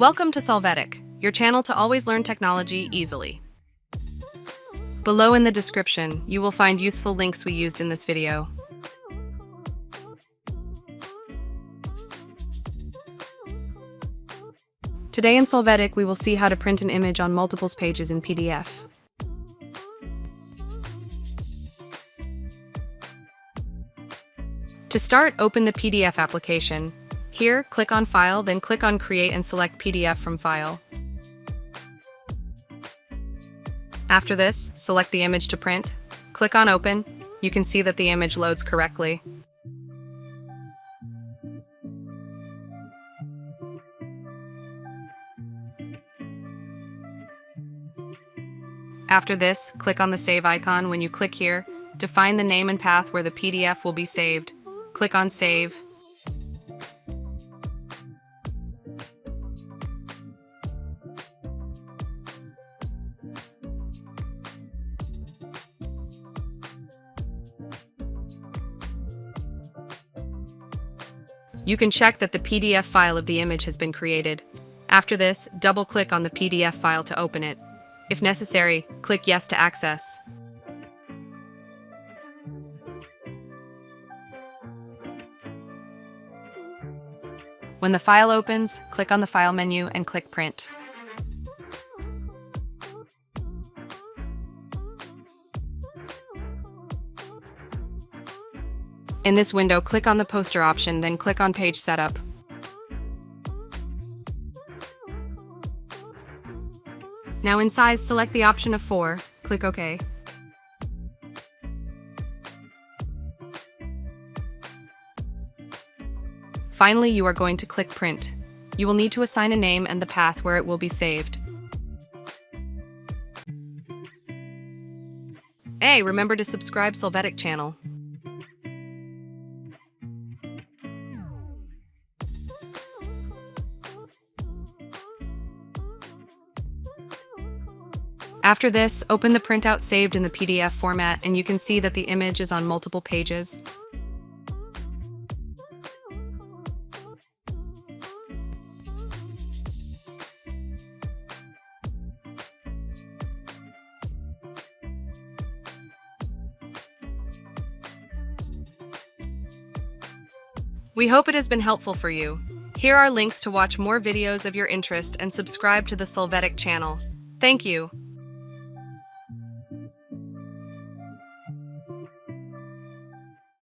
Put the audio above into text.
Welcome to Solvetic, your channel to always learn technology easily. Below in the description, you will find useful links we used in this video. Today in Solvetic, we will see how to print an image on multiples pages in PDF. To start, open the PDF application. Here, click on File, then click on Create and select PDF from File. After this, select the image to print. Click on Open. You can see that the image loads correctly. After this, click on the Save icon. When you click here, define the name and path where the PDF will be saved. Click on Save. You can check that the PDF file of the image has been created. After this, double-click on the PDF file to open it. If necessary, click Yes to access. When the file opens, click on the File menu and click Print. In this window, click on the Poster option, then click on Page Setup. Now in size, select the option of 4. Click OK. Finally, you are going to click Print. You will need to assign a name and the path where it will be saved. Hey, remember to subscribe Solvetic channel. After this, open the printout saved in the PDF format and you can see that the image is on multiple pages. We hope it has been helpful for you. Here are links to watch more videos of your interest and subscribe to the Solvetic channel. Thank you.